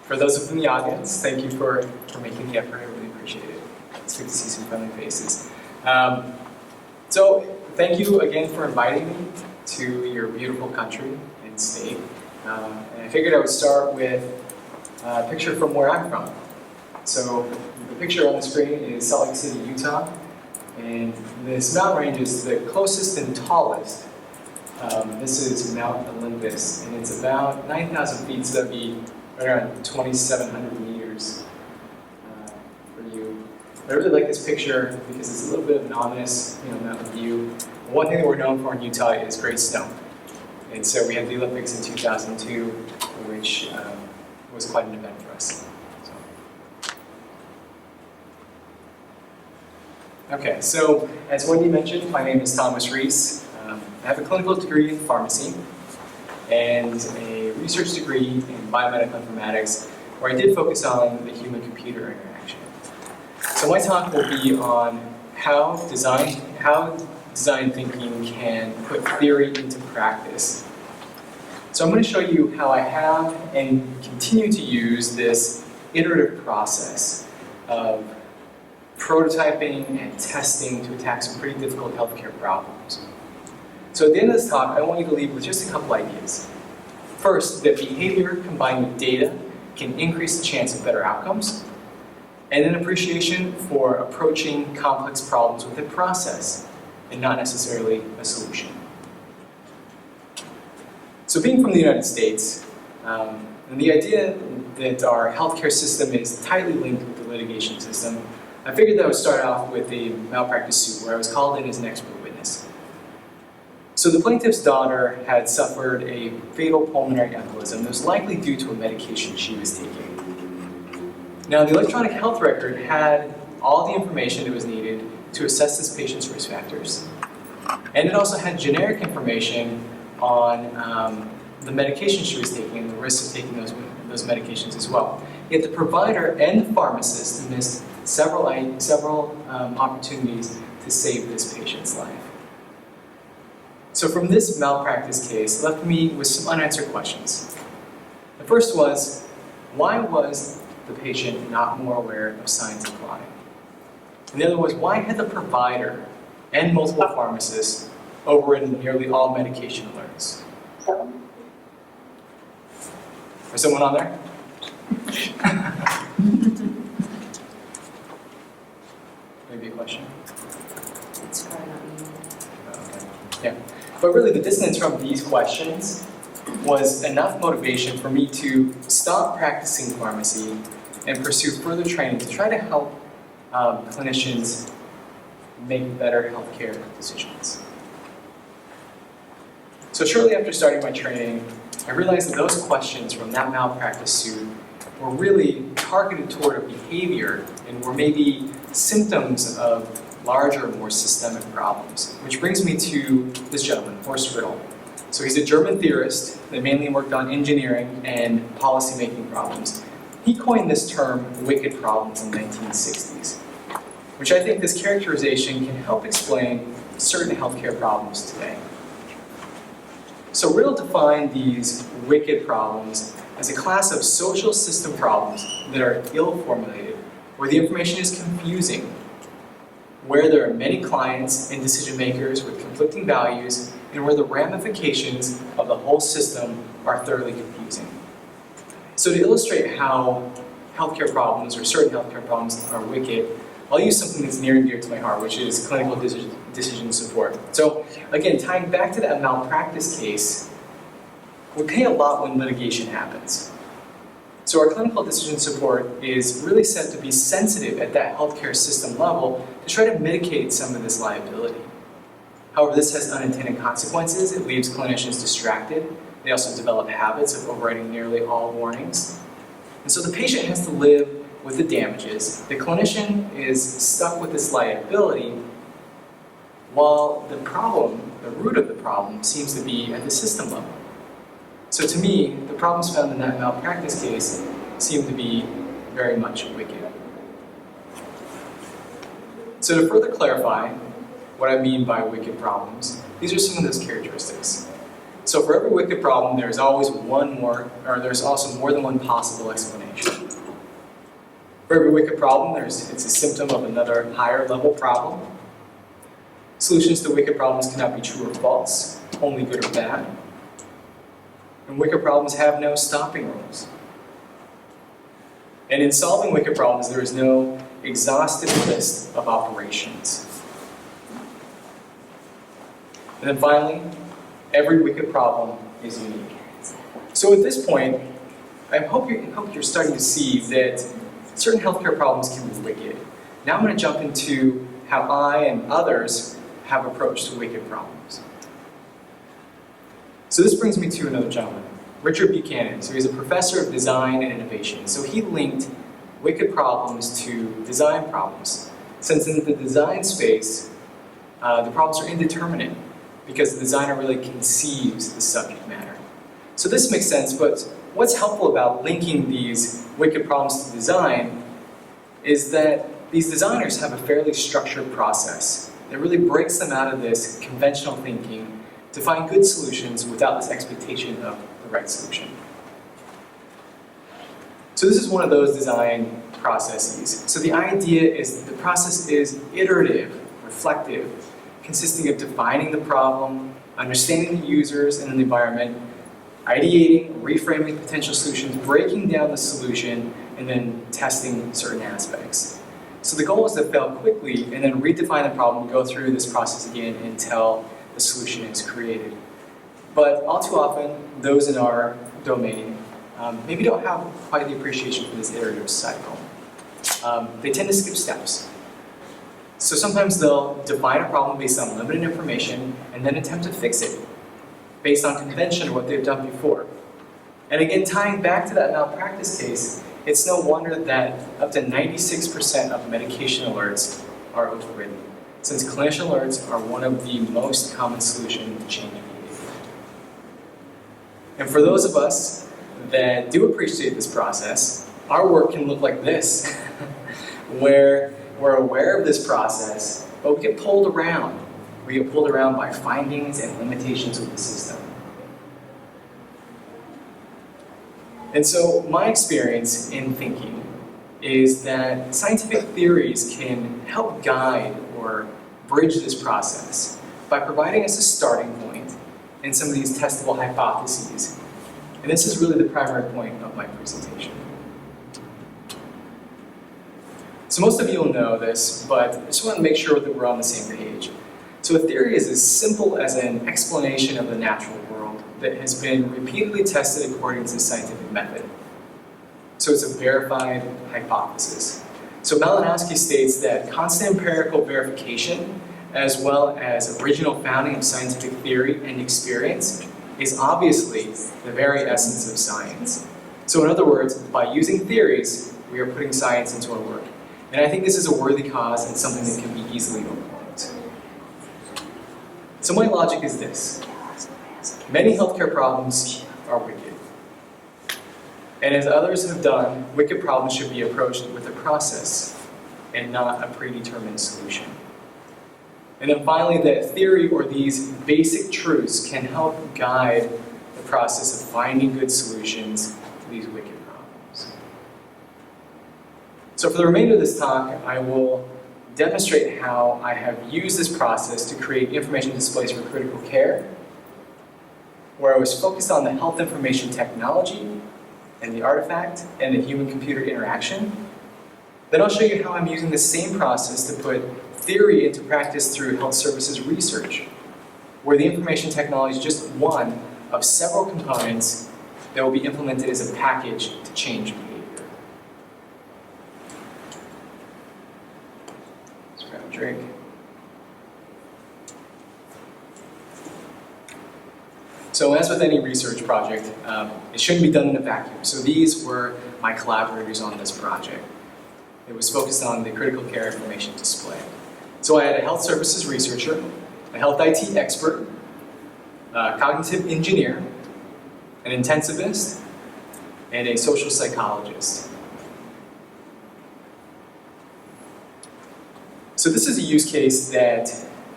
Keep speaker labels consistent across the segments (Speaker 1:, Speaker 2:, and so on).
Speaker 1: For those of you in the audience, thank you for making the effort. I really appreciate it. It's good to see some friendly faces. So thank you again for inviting me to your beautiful country and state. And I figured I would start with a picture from where I'm from. So the picture on the screen is Salt Lake City, Utah. And this mountain range is the closest and tallest. This is Mount Olympus, and it's about 9,000 feet, so that'd be right around 2,700 meters for you. But I really like this picture because it's a little bit of an ominous, mountain view. One thing that we're known for in Utah is great snow. And so we had the Olympics in 2002, which was quite an event for us. Okay, so as Wendy mentioned, my name is Thomas Reese. I have a clinical degree in pharmacy and a research degree in biomedical informatics, where I did focus on the human-computer interaction. So my talk will be on how design thinking can put theory into practice. So I'm going to show you how I have and continue to use this iterative process of prototyping and testing to attack some pretty difficult healthcare problems. So at the end of this talk, I want you to leave with just a couple ideas. First, that behavior combined with data can increase the chance of better outcomes, and an appreciation for approaching complex problems with a process and not necessarily a solution. So being from the United States, and the idea that our healthcare system is tightly linked with the litigation system, I figured that I would start off with a malpractice suit where I was called in as an expert witness. So the plaintiff's daughter had suffered a fatal pulmonary embolism that was likely due to a medication she was taking. Now, the electronic health record had all the information that was needed to assess this patient's risk factors. And it also had generic information on the medication she was taking and the risks of taking those medications as well. Yet the provider and the pharmacist missed several opportunities to save this patient's life. So from this malpractice case, left me with some unanswered questions. The first was, why was the patient not more aware of signs of clotting? And the other was, why had the provider and multiple pharmacists overridden nearly all medication alerts? Is someone on there? Maybe a question?
Speaker 2: It's probably not me.
Speaker 1: Okay. Yeah. But really the dissonance from these questions was enough motivation for me to stop practicing pharmacy and pursue further training to try to help clinicians make better healthcare decisions. So shortly after starting my training, I realized that those questions from that malpractice suit were really targeted toward a behavior and were maybe symptoms of larger, more systemic problems. Which brings me to this gentleman, Horst Riddle. So he's a German theorist that mainly worked on engineering and policy-making problems. He coined this term, wicked problems, in the 1960s, which I think this characterization can help explain certain healthcare problems today. So Riddle defined these wicked problems as a class of social system problems that are ill-formulated, where the information is confusing, where there are many clients and decision makers with conflicting values, and where the ramifications of the whole system are thoroughly confusing. So to illustrate how healthcare problems, or certain healthcare problems, are wicked, I'll use something that's near and dear to my heart, which is clinical decision support. So again, tying back to that malpractice case, we pay a lot when litigation happens. So our clinical decision support is really set to be sensitive at that healthcare system level to try to mitigate some of this liability. However, this has unintended consequences. It leaves clinicians distracted. They also develop habits of overriding nearly all warnings. And so the patient has to live with the damages. The clinician is stuck with this liability, while the problem, the root of the problem, seems to be at the system level. So to me, the problems found in that malpractice case seem to be very much wicked. So to further clarify what I mean by wicked problems, these are some of those characteristics. So for every wicked problem, there's always one more, or there's also more than one possible explanation. For every wicked problem, it's a symptom of another higher level problem. Solutions to wicked problems cannot be true or false, only good or bad. And wicked problems have no stopping rules. And in solving wicked problems, there is no exhaustive list of operations. And then finally, every wicked problem is unique. So at this point, I hope you're starting to see that certain healthcare problems can be wicked. Now I'm going to jump into how I and others have approached wicked problems. So this brings me to another gentleman, Richard Buchanan. So he's a professor of design and innovation. So he linked wicked problems to design problems. Since in the design space, the problems are indeterminate because the designer really conceives the subject matter. So this makes sense, but what's helpful about linking these wicked problems to design is that these designers have a fairly structured process that really breaks them out of this conventional thinking to find good solutions without this expectation of the right solution. So this is one of those design processes. So the idea is that the process is iterative, reflective, consisting of defining the problem, understanding the users and the environment, ideating, reframing potential solutions, breaking down the solution, and then testing certain aspects. So the goal is to fail quickly and then redefine the problem, go through this process again until the solution is created. But all too often, those in our domain maybe don't have quite the appreciation for this iterative cycle. They tend to skip steps. So sometimes they'll define a problem based on limited information and then attempt to fix it based on convention or what they've done before. And again, tying back to that malpractice case, it's no wonder that up to 96% of medication alerts are overwritten, since clinician alerts are one of the most common solutions to changing behavior. And for those of us that do appreciate this process, our work can look like this, where we're aware of this process, but we get pulled around. We get pulled around by findings and limitations of the system. And so my experience in thinking is that scientific theories can help guide or bridge this process by providing us a starting point and some of these testable hypotheses. And this is really the primary point of my presentation. So most of you will know this, but I just want to make sure that we're on the same page. So a theory is as simple as an explanation of the natural world that has been repeatedly tested according to the scientific method. So it's a verified hypothesis. So Malinowski states that constant empirical verification, as well as original founding of scientific theory and experience, is obviously the very essence of science. So in other words, by using theories, we are putting science into our work. And I think this is a worthy cause and something that can be easily overlooked. So my logic is this. Many healthcare problems are wicked. And as others have done, wicked problems should be approached with a process and not a predetermined solution. And then finally, that theory or these basic truths can help guide the process of finding good solutions to these wicked problems. So for the remainder of this talk, I will demonstrate how I have used this process to create information displays for critical care, where I was focused on the health information technology and the artifact and the human-computer interaction. Then I'll show you how I'm using the same process to put theory into practice through health services research, where the information technology is just one of several components that will be implemented as a package to change behavior. Let's grab a drink. So as with any research project, it shouldn't be done in a vacuum. So these were my collaborators on this project. It was focused on the critical care information display. So I had a health services researcher, a health IT expert, a cognitive engineer, an intensivist, and a social psychologist. So this is a use case that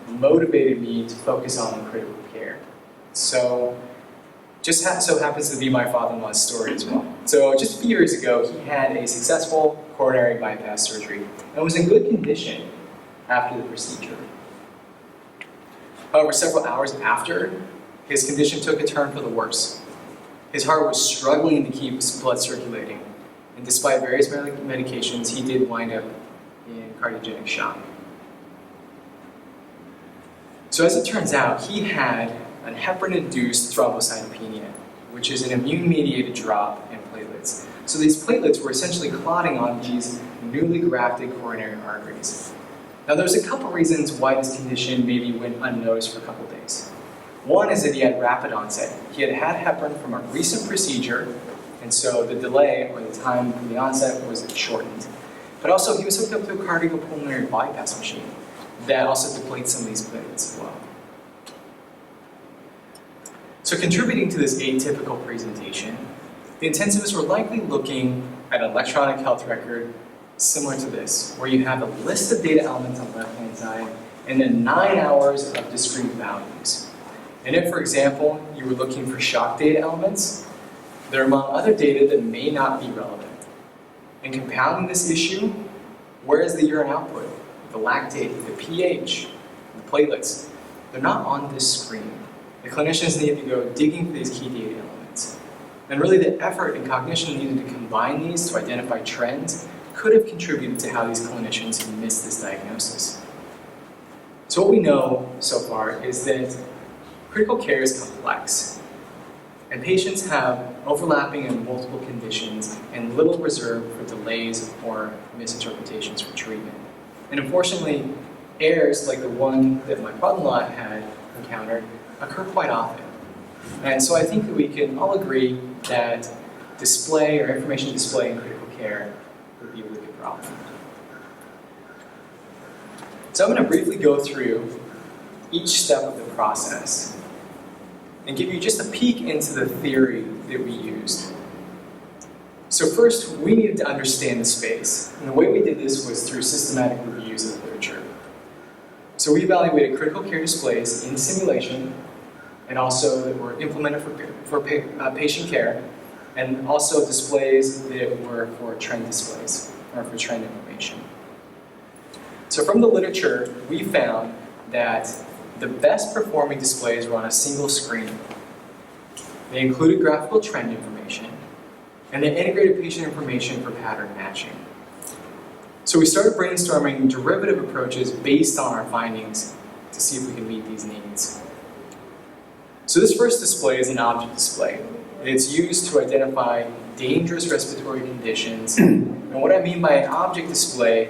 Speaker 1: motivated me to focus on critical care. So So happens to be my father-in-law's story as well. So just a few years ago, he had a successful coronary bypass surgery and was in good condition after the procedure. However, several hours after, his condition took a turn for the worse. His heart was struggling to keep his blood circulating, and despite various medications, he did wind up in cardiogenic shock. So as it turns out, he had an heparin-induced thrombocytopenia, which is an immune-mediated drop in platelets. So these platelets were essentially clotting on these newly grafted coronary arteries. Now there's a couple reasons why this condition maybe went unnoticed for a couple days. One is that he had rapid onset. He had had heparin from a recent procedure, and so the delay or the time from the onset was shortened. But also he was hooked up to a cardiopulmonary bypass machine that also depletes some of these platelets as well. So contributing to this atypical presentation, the intensivists were likely looking at an electronic health record similar to this, where you have a list of data elements on the left-hand side and then 9 hours of discrete values. And if, for example, you were looking for shock data elements, they're among other data that may not be relevant. And compounding this issue, where is the urine output, the lactate, the pH, the platelets? They're not on this screen. The clinicians need to go digging for these key data elements. And really the effort and cognition needed to combine these to identify trends could have contributed to how these clinicians missed this diagnosis. So what we know so far is that critical care is complex, and patients have overlapping and multiple conditions and little reserve for delays or misinterpretations for treatment. And unfortunately, errors like the one that my father-in-law had encountered occur quite often. And so I think that we can all agree that display or information display in critical care would be a really good problem. So I'm going to briefly go through each step of the process and give you just a peek into the theory that we used. So first, we needed to understand the space. And the way we did this was through systematic reviews of the literature. So we evaluated critical care displays in simulation and also that were implemented for patient care, and also displays that were for trend displays, or for trend information. So from the literature, we found that the best performing displays were on a single screen. They included graphical trend information, and they integrated patient information for pattern matching. So we started brainstorming derivative approaches based on our findings to see if we can meet these needs. So this first display is an object display. It's used to identify dangerous respiratory conditions. And what I mean by an object display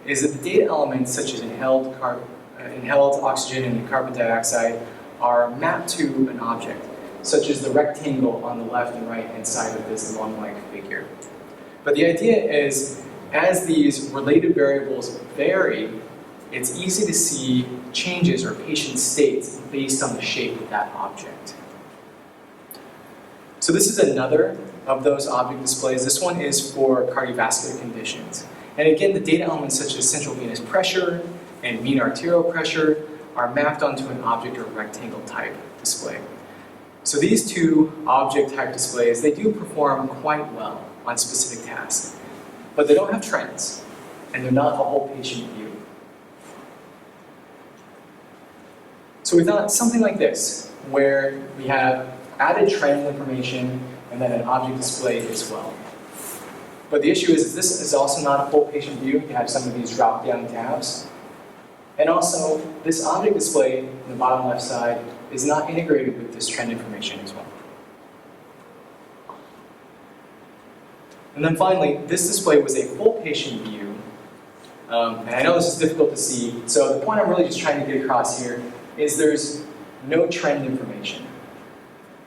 Speaker 1: is that the data elements such as inhaled oxygen and carbon dioxide are mapped to an object, such as the rectangle on the left and right hand side of this lung-like figure. But the idea is, as these related variables vary, it's easy to see changes or patient states based on the shape of that object. So this is another of those object displays. This one is for cardiovascular conditions. And again, the data elements such as central venous pressure and mean arterial pressure are mapped onto an object or rectangle type display. So these two object type displays, they do perform quite well on specific tasks, but they don't have trends, and they're not a whole patient view. So we thought something like this, where we have added trend information and then an object display as well. But the issue is this is also not a full patient view. You have some of these drop-down tabs. And also, this object display in the bottom left side is not integrated with this trend information as well. And then finally, this display was a full patient view. And I know this is difficult to see, so the point I'm really just trying to get across here is there's no trend information.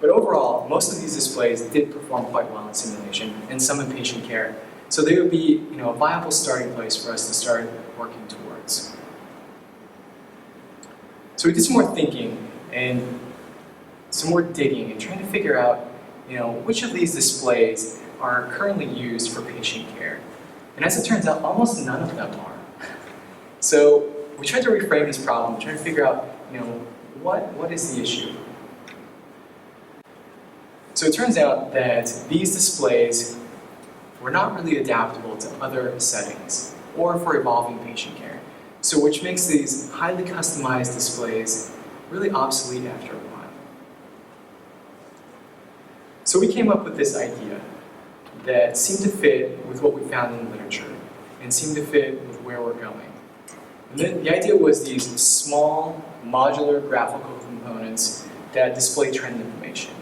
Speaker 1: But overall, most of these displays did perform quite well in simulation and some in patient care. So they would be, a viable starting place for us to start working towards. So we did some more thinking and some more digging and trying to figure out, which of these displays are currently used for patient care. And as it turns out, almost none of them are. So we tried to reframe this problem, trying to figure out, what is the issue? So it turns out that these displays were not really adaptable to other settings or for evolving patient care. So which makes these highly customized displays really obsolete after a while. So we came up with this idea that seemed to fit with what we found in the literature and seemed to fit with where we're going. And then the idea was these small, modular graphical components that display trend information.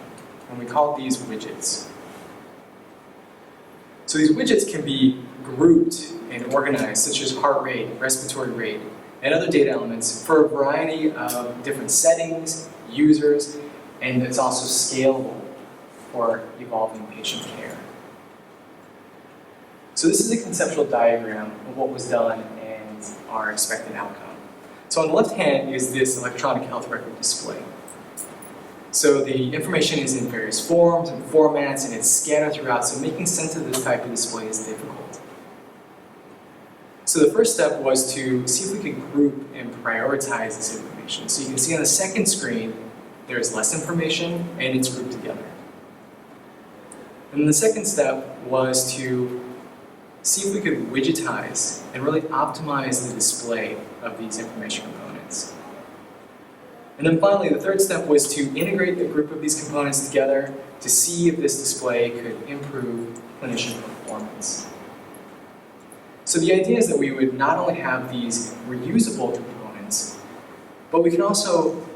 Speaker 1: And we call these widgets. So these widgets can be grouped and organized, such as heart rate, respiratory rate, and other data elements for a variety of different settings, users, and it's also scalable for evolving patient care. So this is a conceptual diagram of what was done and our expected outcome. So on the left hand is this electronic health record display. So the information is in various forms and formats and it's scattered throughout, so making sense of this type of display is difficult. So the first step was to see if we could group and prioritize this information. So you can see on the second screen, there's less information and it's grouped together. And the second step was to see if we could widgetize and really optimize the display of these information components. And then finally, the third step was to integrate the group of these components together to see if this display could improve clinician performance. So the idea is that we would not only have these reusable components, but we can also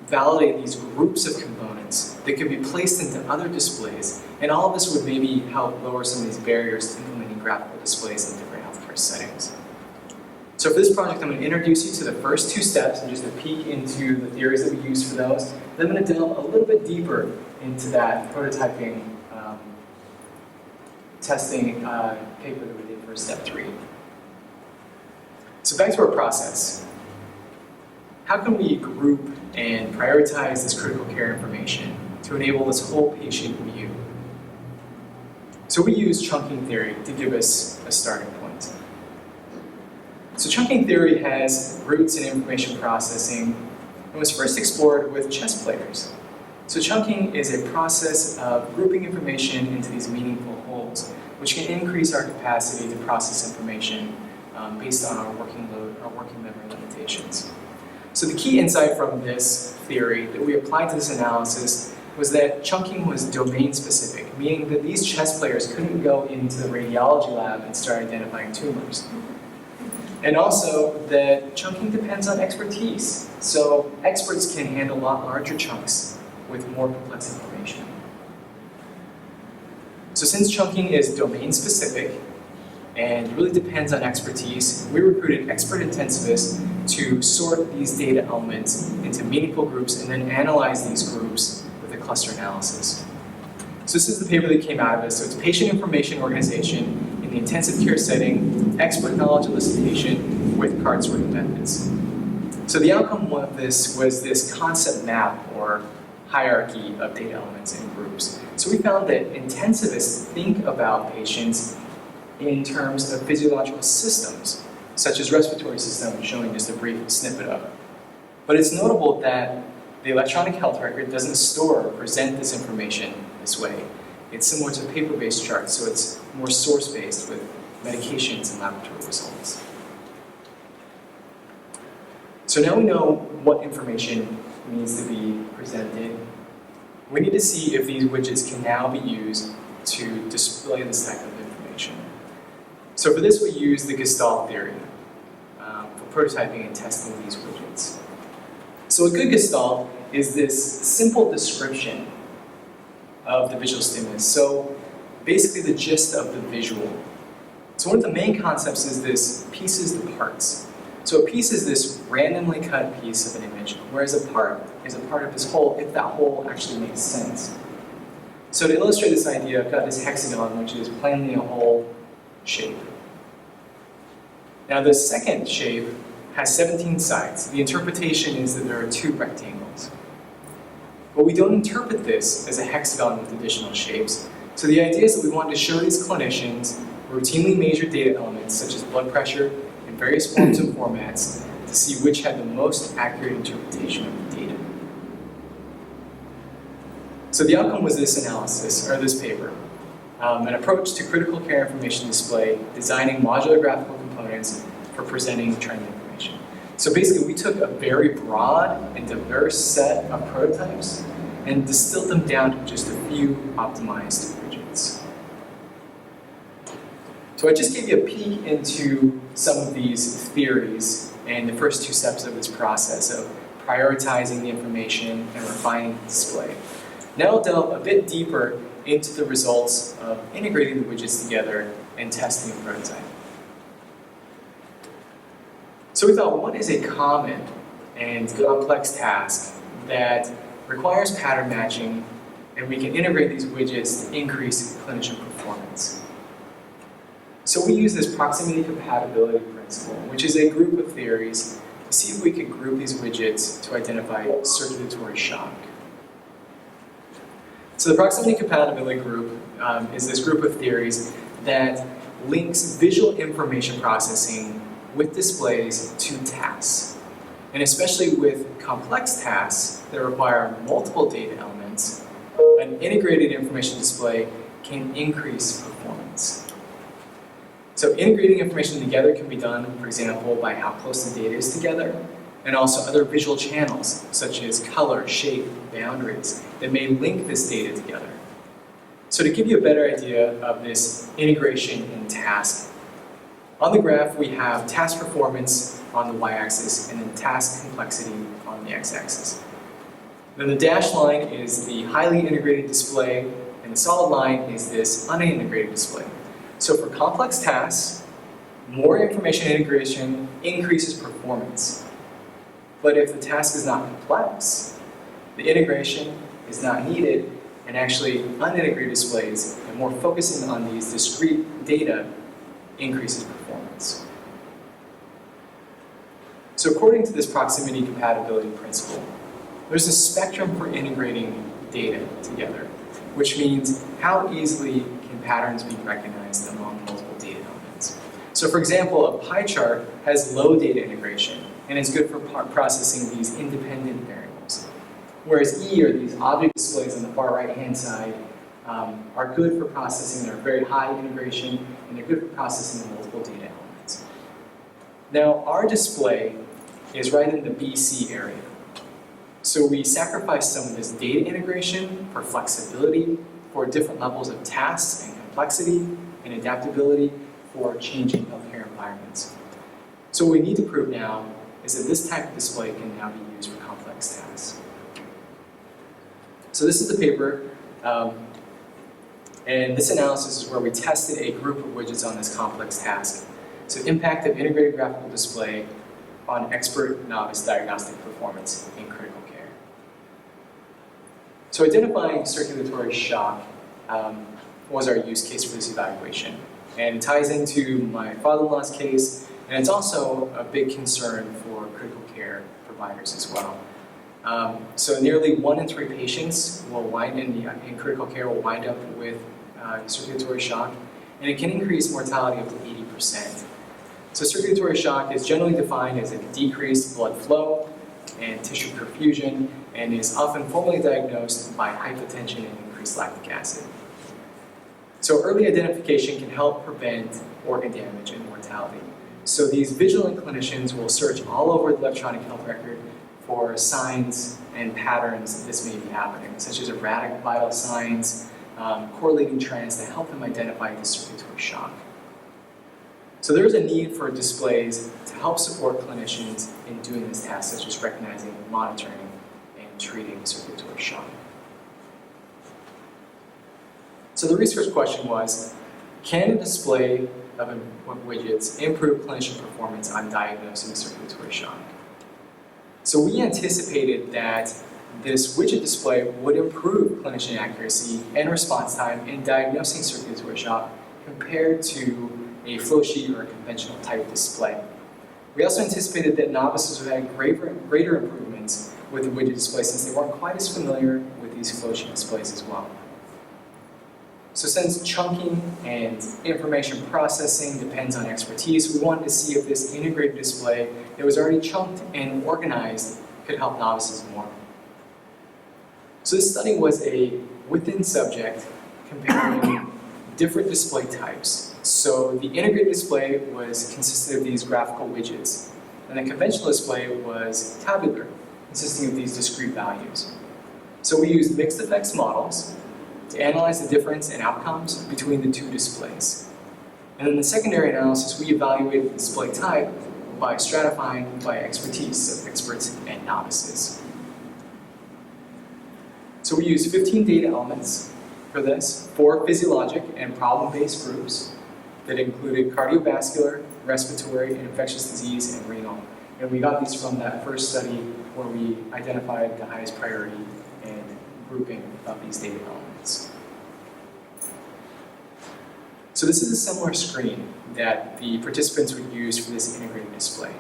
Speaker 1: validate these groups of components that could be placed into other displays, and all of this would maybe help lower some of these barriers to implementing graphical displays in different healthcare settings. So for this project, I'm going to introduce you to the first two steps and just a peek into the theories that we use for those. Then I'm going to delve a little bit deeper into that prototyping testing paper that we did for step 3. So back to our process. How can we group and prioritize this critical care information to enable this whole patient view? So we use chunking theory to give us a starting point. So chunking theory has roots in information processing and was first explored with chess players. So chunking is a process of grouping information into these meaningful wholes, which can increase our capacity to process information based on our working load, our working memory limitations. So the key insight from this theory that we applied to this analysis was that chunking was domain specific, meaning that these chess players couldn't go into the radiology lab and start identifying tumors. And also that chunking depends on expertise. So experts can handle a lot larger chunks with more complex information. So since chunking is domain specific and really depends on expertise, we recruited expert intensivists to sort these data elements into meaningful groups and then analyze these groups with a cluster analysis. So this is the paper that came out of this. So it's patient information organization in the intensive care setting, expert knowledge elicitation with card sorting methods. So the outcome of this was this concept map or hierarchy of data elements in groups. So we found that intensivists think about patients in terms of physiological systems, such as respiratory system, showing just a brief snippet of. But it's notable that the electronic health record doesn't store or present this information this way. It's similar to paper-based charts, so it's more source-based with medications and laboratory results. So now we know what information needs to be presented. We need to see if these widgets can now be used to display this type of information. So for this, we use the Gestalt theory for prototyping and testing these widgets. So a good Gestalt is this simple description of the visual stimulus. So basically the gist of the visual. So one of the main concepts is this pieces to parts. So a piece is this randomly cut piece of an image, whereas a part is a part of this whole if that whole actually makes sense. So to illustrate this idea, I've got this hexagon, which is plainly a whole shape. Now the second shape has 17 sides. The interpretation is that there are 2 rectangles. But we don't interpret this as a hexagon with additional shapes. So the idea is that we wanted to show these clinicians routinely measured data elements such as blood pressure in various forms and formats to see which had the most accurate interpretation of the data. So the outcome was this analysis, or this paper. An approach to critical care information display, designing modular graphical components for presenting trend information. So basically, we took a very broad and diverse set of prototypes and distilled them down to just a few optimized widgets. So I just gave you a peek into some of these theories and the first two steps of this process of prioritizing the information and refining the display. Now I'll delve a bit deeper into the results of integrating the widgets together and testing the prototype. So we thought, what is a common and complex task that requires pattern matching, and we can integrate these widgets to increase clinician performance? So we use this proximity compatibility principle, which is a group of theories, to see if we could group these widgets to identify circulatory shock. So the proximity compatibility group is this group of theories that links visual information processing with displays to tasks. And especially with complex tasks that require multiple data elements, an integrated information display can increase performance. So integrating information together can be done, for example, by how close the data is together, and also other visual channels, such as color, shape, boundaries, that may link this data together. So to give you a better idea of this integration in task, on the graph we have task performance on the y-axis and then task complexity on the x-axis. Then the dashed line is the highly integrated display, and the solid line is this unintegrated display. So for complex tasks, more information integration increases performance. But if the task is not complex, the integration is not needed, and actually unintegrated displays and more focusing on these discrete data increases performance. So according to this proximity compatibility principle, there's a spectrum for integrating data together, which means how easily can patterns be recognized among multiple data elements. So for example, a pie chart has low data integration, and it's good for processing these independent variables. Whereas E, or these object displays on the far right-hand side, are good for processing their very high integration, and they're good for processing the multiple data elements. Now, our display is right in the BC area. So we sacrifice some of this data integration for flexibility, for different levels of tasks and complexity, and adaptability for changing healthcare environments. So what we need to prove now is that this type of display can now be used for complex tasks. So this is the paper, and this analysis is where we tested a group of widgets on this complex task. So impact of integrated graphical display on expert novice diagnostic performance in critical care. So identifying circulatory shock was our use case for this evaluation. And it ties into my father-in-law's case, and it's also a big concern for critical care providers as well. So nearly 1 in 3 patients will in critical care will wind up with circulatory shock, and it can increase mortality up to 80%. So circulatory shock is generally defined as a decreased blood flow and tissue perfusion, and is often formally diagnosed by hypotension and increased lactic acid. So early identification can help prevent organ damage and mortality. So these vigilant clinicians will search all over the electronic health record for signs and patterns that this may be happening, such as erratic vital signs, correlating trends that help them identify the circulatory shock. So there is a need for displays to help support clinicians in doing this task, such as recognizing, monitoring, and treating circulatory shock. So the research question was, can a display of widgets improve clinician performance on diagnosing circulatory shock? So we anticipated that this widget display would improve clinician accuracy and response time in diagnosing circulatory shock compared to a flow sheet or a conventional type display. We also anticipated that novices would have greater improvements with the widget display since they weren't quite as familiar with these flow sheet displays as well. So since chunking and information processing depends on expertise, we wanted to see if this integrated display that was already chunked and organized could help novices more. So this study was a within subject comparing different display types. So the integrated display consisted of these graphical widgets, and the conventional display was tabular, consisting of these discrete values. So we used mixed effects models to analyze the difference in outcomes between the two displays. And in the secondary analysis, we evaluated the display type by stratifying by expertise of experts and novices. So we used 15 data elements for this, 4 physiologic and problem-based groups that included cardiovascular, respiratory, and infectious disease, and renal. And we got these from that first study where we identified the highest priority and grouping of these data elements. So this is a similar screen that the participants would use for this integrated display.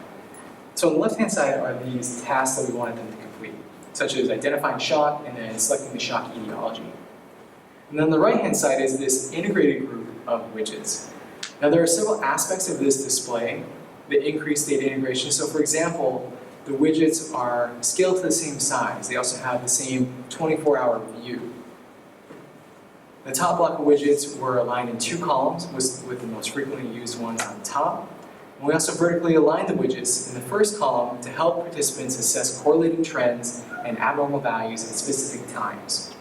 Speaker 1: So on the left-hand side are these tasks that we wanted them to complete, such as identifying shock and then selecting the shock etiology. And then on the right-hand side is this integrated group of widgets. Now there are several aspects of this display that increase data integration. So for example, the widgets are scaled to the same size. They also have the same 24-hour view. The top block of widgets were aligned in 2 columns with the most frequently used ones on top. And we also vertically aligned the widgets in the first column to help participants assess correlating trends and abnormal values at specific times.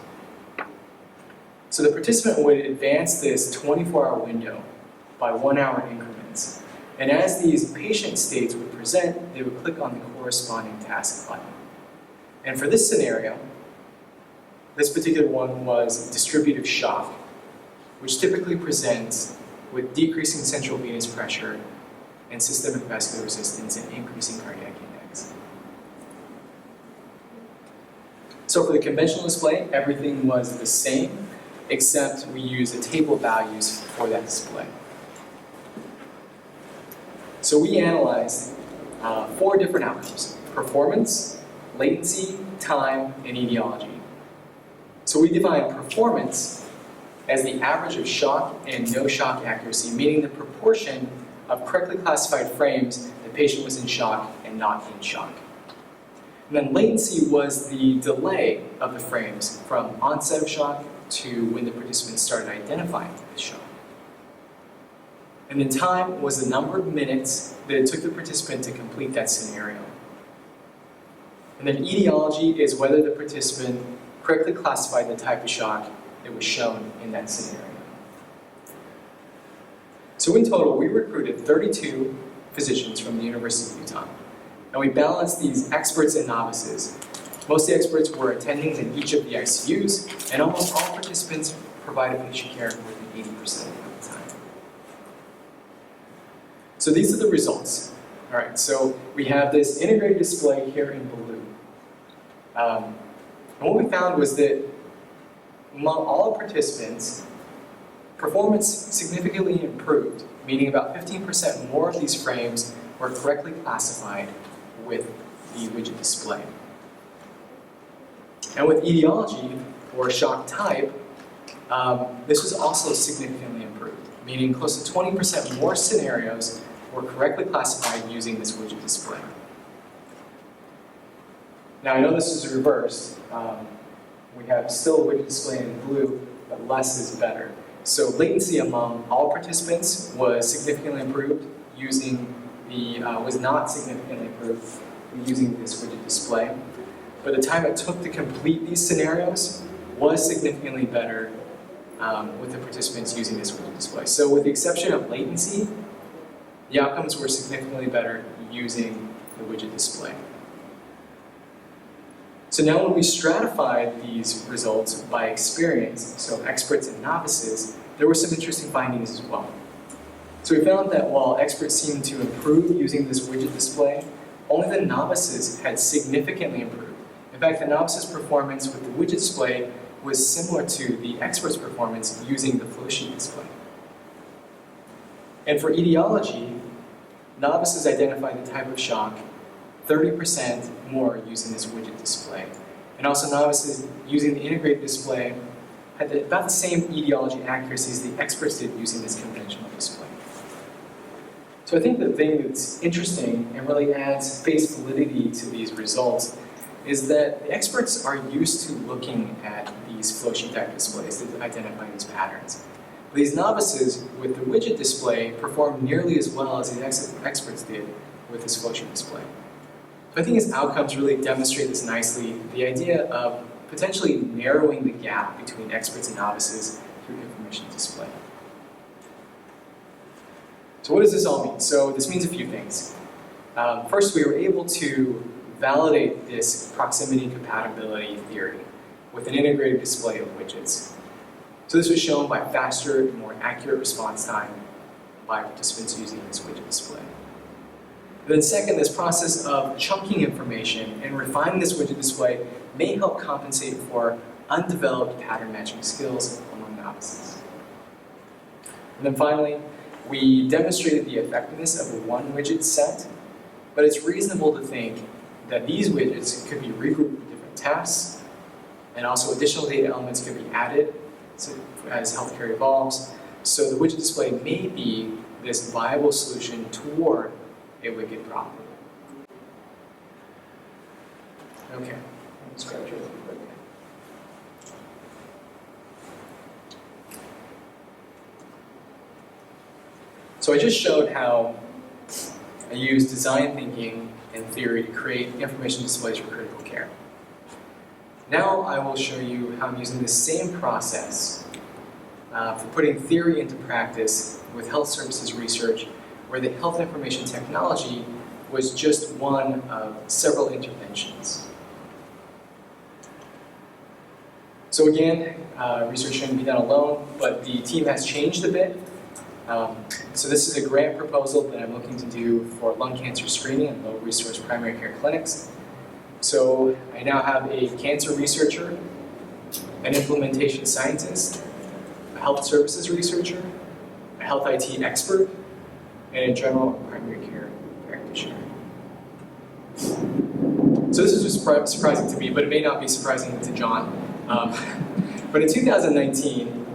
Speaker 1: So the participant would advance this 24-hour window by 1-hour increments. And as these patient states would present, they would click on the corresponding task button. And for this scenario, this particular one was distributive shock, which typically presents with decreasing central venous pressure and systemic vascular resistance and increasing cardiac index. So for the conventional display, everything was the same, except we used a table of values for that display. So we analyzed 4 different outcomes: performance, latency, time, and etiology. So we define performance as the average of shock and no shock accuracy, meaning the proportion of correctly classified frames the patient was in shock and not in shock. And then latency was the delay of the frames from onset of shock to when the participant started identifying the shock. And then time was the number of minutes that it took the participant to complete that scenario. And then etiology is whether the participant correctly classified the type of shock that was shown in that scenario. So in total, we recruited 32 physicians from the University of Utah. And we balanced these experts and novices. Most of the experts were attending in each of the ICUs, and almost all participants provided patient care within 80% of the time. So these are the results. All right, so we have this integrated display here in blue. And what we found was that among all participants, performance significantly improved, meaning about 15% more of these frames were correctly classified with the widget display. And with etiology, or shock type, this was also significantly improved, meaning close to 20% more scenarios were correctly classified using this widget display. Now I know this is reversed. We have still a widget display in blue, but less is better. So latency among all participants was significantly improved was not significantly improved using this widget display. But the time it took to complete these scenarios was significantly better with the participants using this widget display. So with the exception of latency, the outcomes were significantly better using the widget display. So now when we stratified these results by experience, so experts and novices, there were some interesting findings as well. So we found that while experts seemed to improve using this widget display, only the novices had significantly improved. In fact, the novices' performance with the widget display was similar to the experts' performance using the flowsheet display. And for etiology, novices identified the type of shock 30% more using this widget display. And also novices using the integrated display had about the same etiology accuracy as the experts did using this conventional display. So I think the thing that's interesting and really adds face validity to these results is that the experts are used to looking at these flowsheet type displays to identify these patterns. These novices with the widget display performed nearly as well as the experts did with this flowsheet display. So I think his outcomes really demonstrate this nicely, the idea of potentially narrowing the gap between experts and novices through information display. So what does this all mean? So this means a few things. First, we were able to validate this proximity compatibility theory with an integrated display of widgets. So this was shown by faster and more accurate response time by participants using this widget display. And then second, this process of chunking information and refining this widget display may help compensate for undeveloped pattern matching skills among novices. And then finally, we demonstrated the effectiveness of a one widget set, but it's reasonable to think that these widgets could be regrouped with different tasks, and also additional data elements could be added as healthcare evolves. So the widget display may be this viable solution toward a widget problem. Okay, let's grab you really quick. So I just showed how I use design thinking and theory to create information displays for critical care. Now I will show you how I'm using the same process for putting theory into practice with health services research, where the health information technology was just one of several interventions. So again, research shouldn't be done alone, but the team has changed a bit. So this is a grant proposal that I'm looking to do for lung cancer screening in low-resource primary care clinics. So I now have a cancer researcher, an implementation scientist, a health services researcher, a health IT expert, and a general primary care practitioner. So this is surprising to me, but it may not be surprising to John. But in 2019,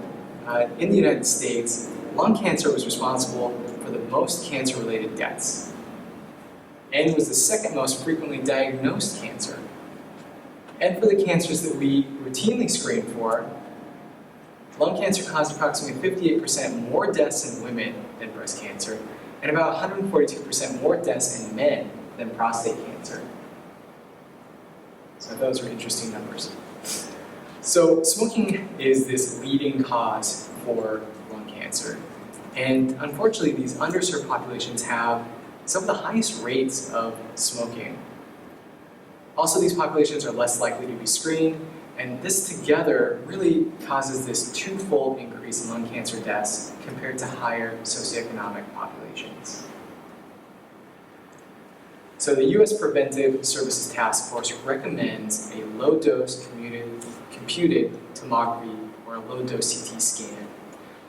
Speaker 1: in the United States, lung cancer was responsible for the most cancer-related deaths, and was the second most frequently diagnosed cancer. And for the cancers that we routinely screen for, lung cancer caused approximately 58% more deaths in women than breast cancer, and about 142% more deaths in men than prostate cancer. So those are interesting numbers. So smoking is this leading cause for lung cancer. And unfortunately, these underserved populations have some of the highest rates of smoking. Also, these populations are less likely to be screened, and this together really causes this twofold increase in lung cancer deaths compared to higher socioeconomic populations. So the U.S. Preventive Services Task Force recommends a low-dose computed tomography or a low-dose CT scan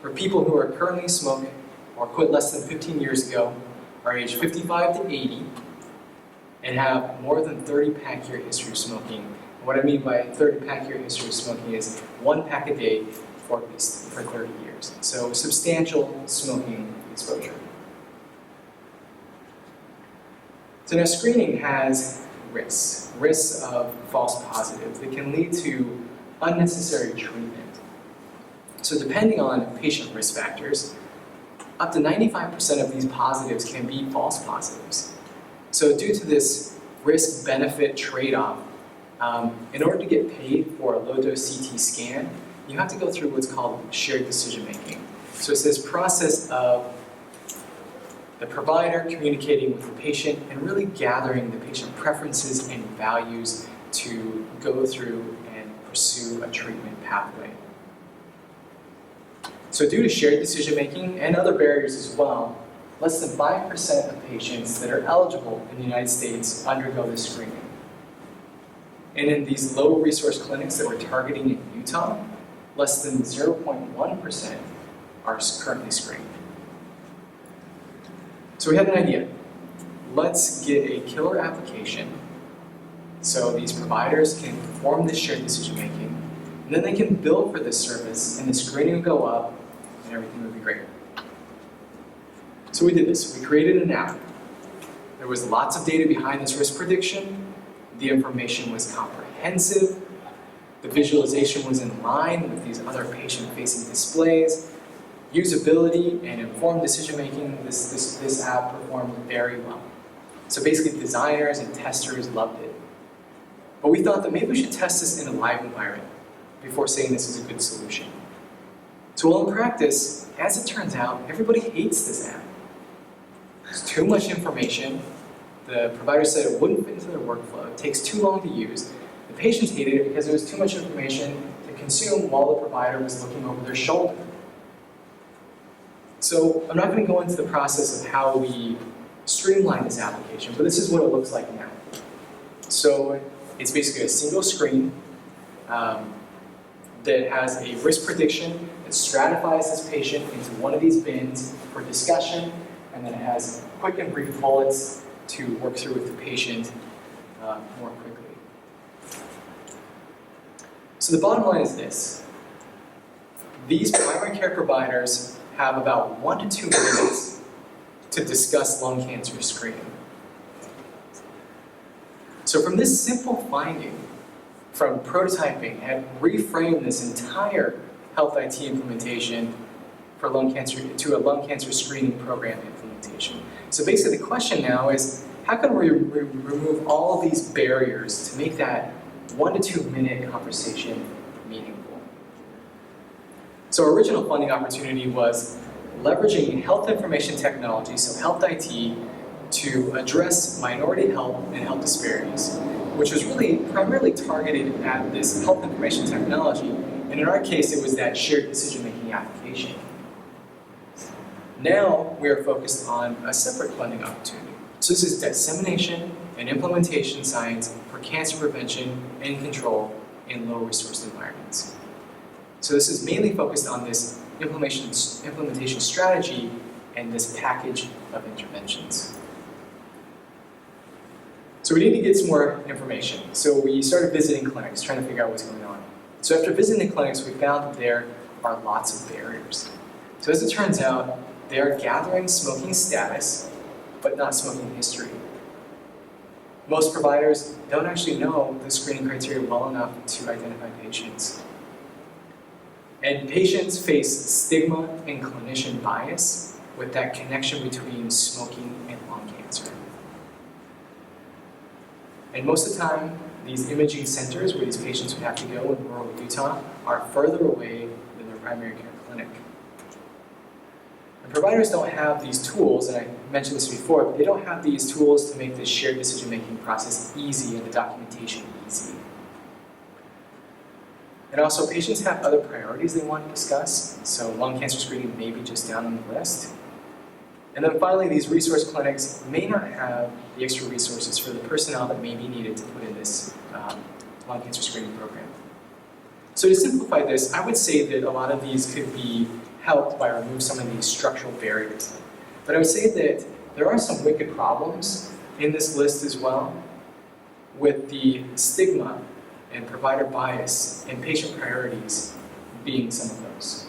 Speaker 1: for people who are currently smoking or quit less than 15 years ago, are aged 55 to 80, and have more than 30 pack year history of smoking. And what I mean by 30 pack year history of smoking is 1 pack a day for at least 30 years. So substantial smoking exposure. So now screening has risks of false positives that can lead to unnecessary treatment. So depending on patient risk factors, up to 95% of these positives can be false positives. So due to this risk-benefit trade-off, in order to get paid for a low-dose CT scan, you have to go through what's called shared decision-making. So it's this process of the provider communicating with the patient and really gathering the patient preferences and values to go through and pursue a treatment pathway. So due to shared decision-making and other barriers as well, less than 5% of patients that are eligible in the United States undergo this screening. And in these low-resource clinics that we're targeting in Utah, less than 0.1% are currently screened. So we had an idea. Let's get a killer application so these providers can perform this shared decision-making, and then they can bill for this service, and the screening will go up, and everything will be great. So we did this. We created an app. There was lots of data behind this risk prediction, the information was comprehensive, the visualization was in line with these other patient-facing displays, usability and informed decision-making, this app performed very well. So basically designers and testers loved it. But we thought that maybe we should test this in a live environment before saying this is a good solution. So while in practice, as it turns out, everybody hates this app. There's too much information. The provider said it wouldn't fit into their workflow. It takes too long to use. The patients hated it because there was too much information to consume while the provider was looking over their shoulder. So I'm not going to go into the process of how we streamline this application, but this is what it looks like now. So it's basically a single screen that has a risk prediction that stratifies this patient into one of these bins for discussion, and then it has quick and brief bullets to work through with the patient more quickly. So the bottom line is this. These primary care providers have about 1 to 2 minutes to discuss lung cancer screening. So from this simple finding, from prototyping, had reframed this entire health IT implementation for lung cancer to a lung cancer screening program implementation. So basically the question now is, how can we remove all of these barriers to make that 1 to 2 minute conversation meaningful? So our original funding opportunity was leveraging health information technology, so health IT, to address minority health and health disparities, which was really primarily targeted at this health information technology, and in our case it was that shared decision-making application. Now we are focused on a separate funding opportunity. So this is dissemination and implementation science for cancer prevention and control in low-resource environments. So this is mainly focused on this implementation strategy and this package of interventions. So we need to get some more information. So we started visiting clinics, trying to figure out what's going on. So after visiting the clinics, we found that there are lots of barriers. So as it turns out, they are gathering smoking status, but not smoking history. Most providers don't actually know the screening criteria well enough to identify patients. And patients face stigma and clinician bias with that connection between smoking and lung cancer. And most of the time, these imaging centers where these patients would have to go in rural Utah are further away than their primary care clinic. And providers don't have these tools, and I mentioned this before, but they don't have these tools to make this shared decision-making process easy and the documentation easy. And also, patients have other priorities they want to discuss, so lung cancer screening may be just down on the list. And then finally, these resource clinics may not have the extra resources for the personnel that may be needed to put in this lung cancer screening program. So to simplify this, I would say that a lot of these could be helped by removing some of these structural barriers. But I would say that there are some wicked problems in this list as well, with the stigma and provider bias and patient priorities being some of those.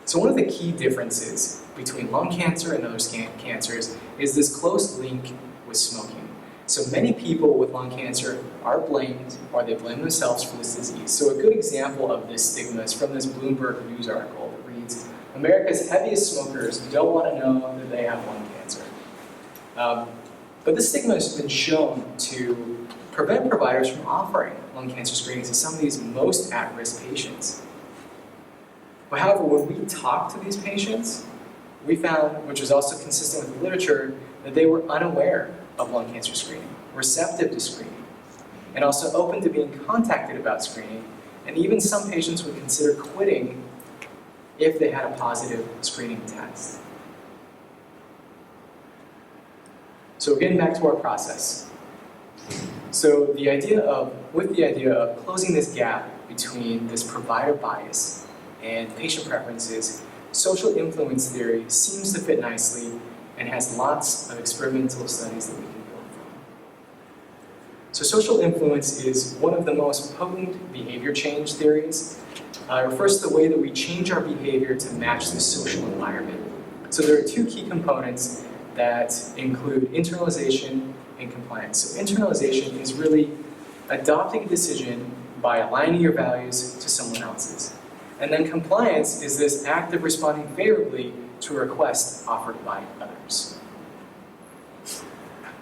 Speaker 1: So one of the key differences between lung cancer and other cancers is this close link with smoking. So many people with lung cancer are blamed, or they blame themselves for this disease. So a good example of this stigma is from this Bloomberg News article that reads, "America's heaviest smokers don't want to know that they have lung cancer." But this stigma has been shown to prevent providers from offering lung cancer screenings to some of these most at-risk patients. But however, when we talked to these patients, we found, which was also consistent with the literature, that they were unaware of lung cancer screening, receptive to screening, and also open to being contacted about screening, and even some patients would consider quitting if they had a positive screening test. So getting back to our process. So with the idea of closing this gap between this provider bias and patient preferences, social influence theory seems to fit nicely and has lots of experimental studies that we can build from. So social influence is one of the most potent behavior change theories. It refers to the way that we change our behavior to match the social environment. So there are two key components that include internalization and compliance. So internalization is really adopting a decision by aligning your values to someone else's. And then compliance is this act of responding favorably to a request offered by others.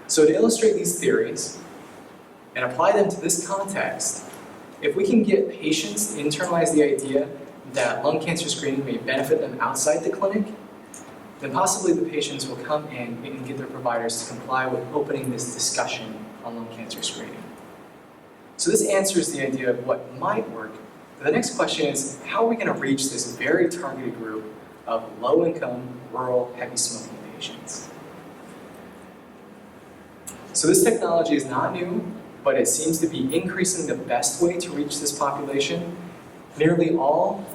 Speaker 1: So to illustrate these theories and apply them to this context, if we can get patients to internalize the idea that lung cancer screening may benefit them outside the clinic, then possibly the patients will come in and get their providers to comply with opening this discussion on lung cancer screening. So this answers the idea of what might work. The next question is, how are we going to reach this very targeted group of low-income, rural, heavy smoking patients? So this technology is not new, but it seems to be increasingly the best way to reach this population. Nearly all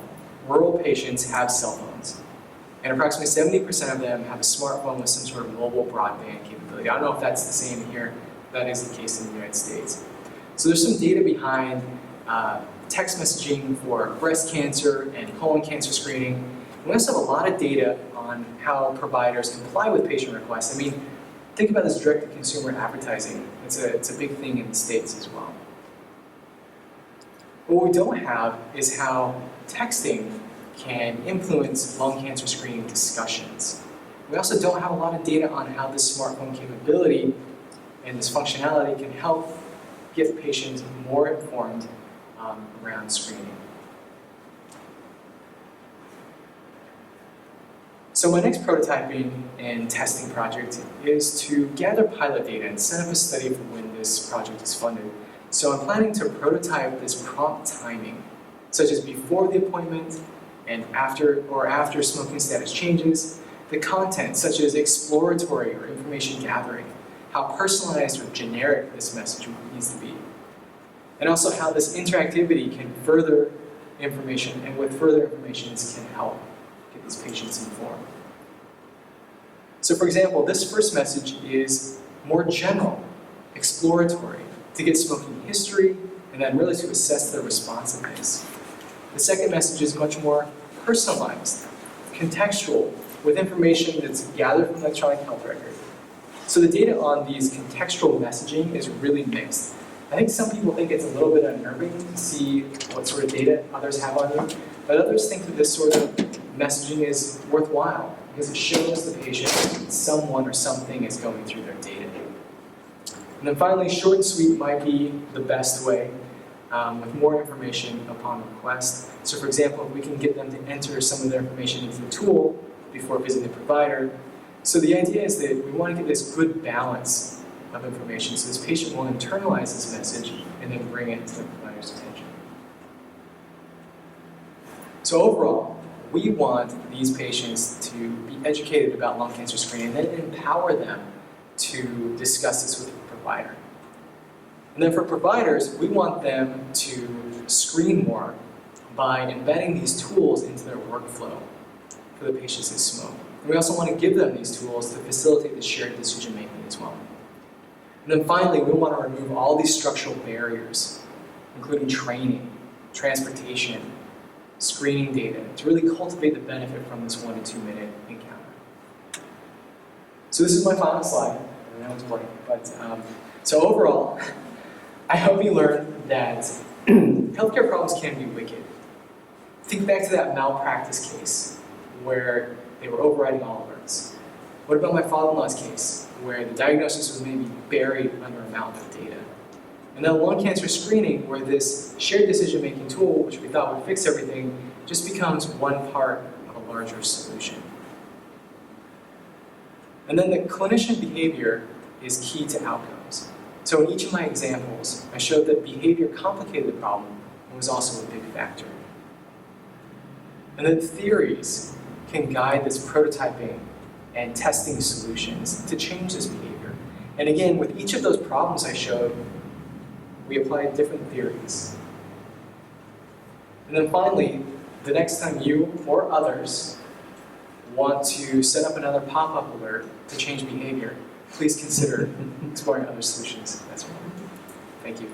Speaker 1: rural patients have cell phones, and approximately 70% of them have a smartphone with some sort of mobile broadband capability. I don't know if that's the same here. That is the case in the United States. So there's some data behind text messaging for breast cancer and colon cancer screening. And we also have a lot of data on how providers comply with patient requests. I mean, think about this direct-to-consumer advertising. It's a big thing in the States as well. What we don't have is how texting can influence lung cancer screening discussions. We also don't have a lot of data on how this smartphone capability and this functionality can help get patients more informed around screening. So my next prototyping and testing project is to gather pilot data and set up a study for when this project is funded. So I'm planning to prototype this prompt timing, such as before the appointment and after smoking status changes, the content such as exploratory or information gathering, how personalized or generic this message needs to be, and also how this interactivity can further information, and with further information this can help get these patients informed. So for example, this first message is more general, exploratory, to get smoking history, and then really to assess their responsiveness. The second message is much more personalized, contextual, with information that's gathered from the electronic health record. So the data on these contextual messaging is really mixed. I think some people think it's a little bit unnerving to see what sort of data others have on you, but others think that this sort of messaging is worthwhile because it shows the patient someone or something is going through their data. And then finally, short and sweet might be the best way, with more information upon request. So for example, if we can get them to enter some of their information into the tool before visiting the provider. So the idea is that we want to get this good balance of information so this patient will internalize this message and then bring it to the provider's attention. So overall, we want these patients to be educated about lung cancer screening and then empower them to discuss this with the provider. And then for providers, we want them to screen more by embedding these tools into their workflow for the patients that smoke. And we also want to give them these tools to facilitate the shared decision making as well. And then finally, we want to remove all these structural barriers, including training, transportation, screening data, to really cultivate the benefit from this 1 to 2 minute encounter. So this is my final slide. I know it's boring, but so overall, I hope you learned that healthcare problems can be wicked. Think back to that malpractice case where they were overriding all alerts. What about my father-in-law's case, where the diagnosis was maybe buried under a mountain of data? And then lung cancer screening, where this shared decision-making tool, which we thought would fix everything, just becomes one part of a larger solution. And then the clinician behavior is key to outcomes. So in each of my examples, I showed that behavior complicated the problem and was also a big factor. And then theories can guide this prototyping and testing solutions to change this behavior. And again, with each of those problems I showed, we applied different theories. And then finally, the next time you or others want to set up another pop-up alert to change behavior, please consider exploring other solutions as well. Thank you.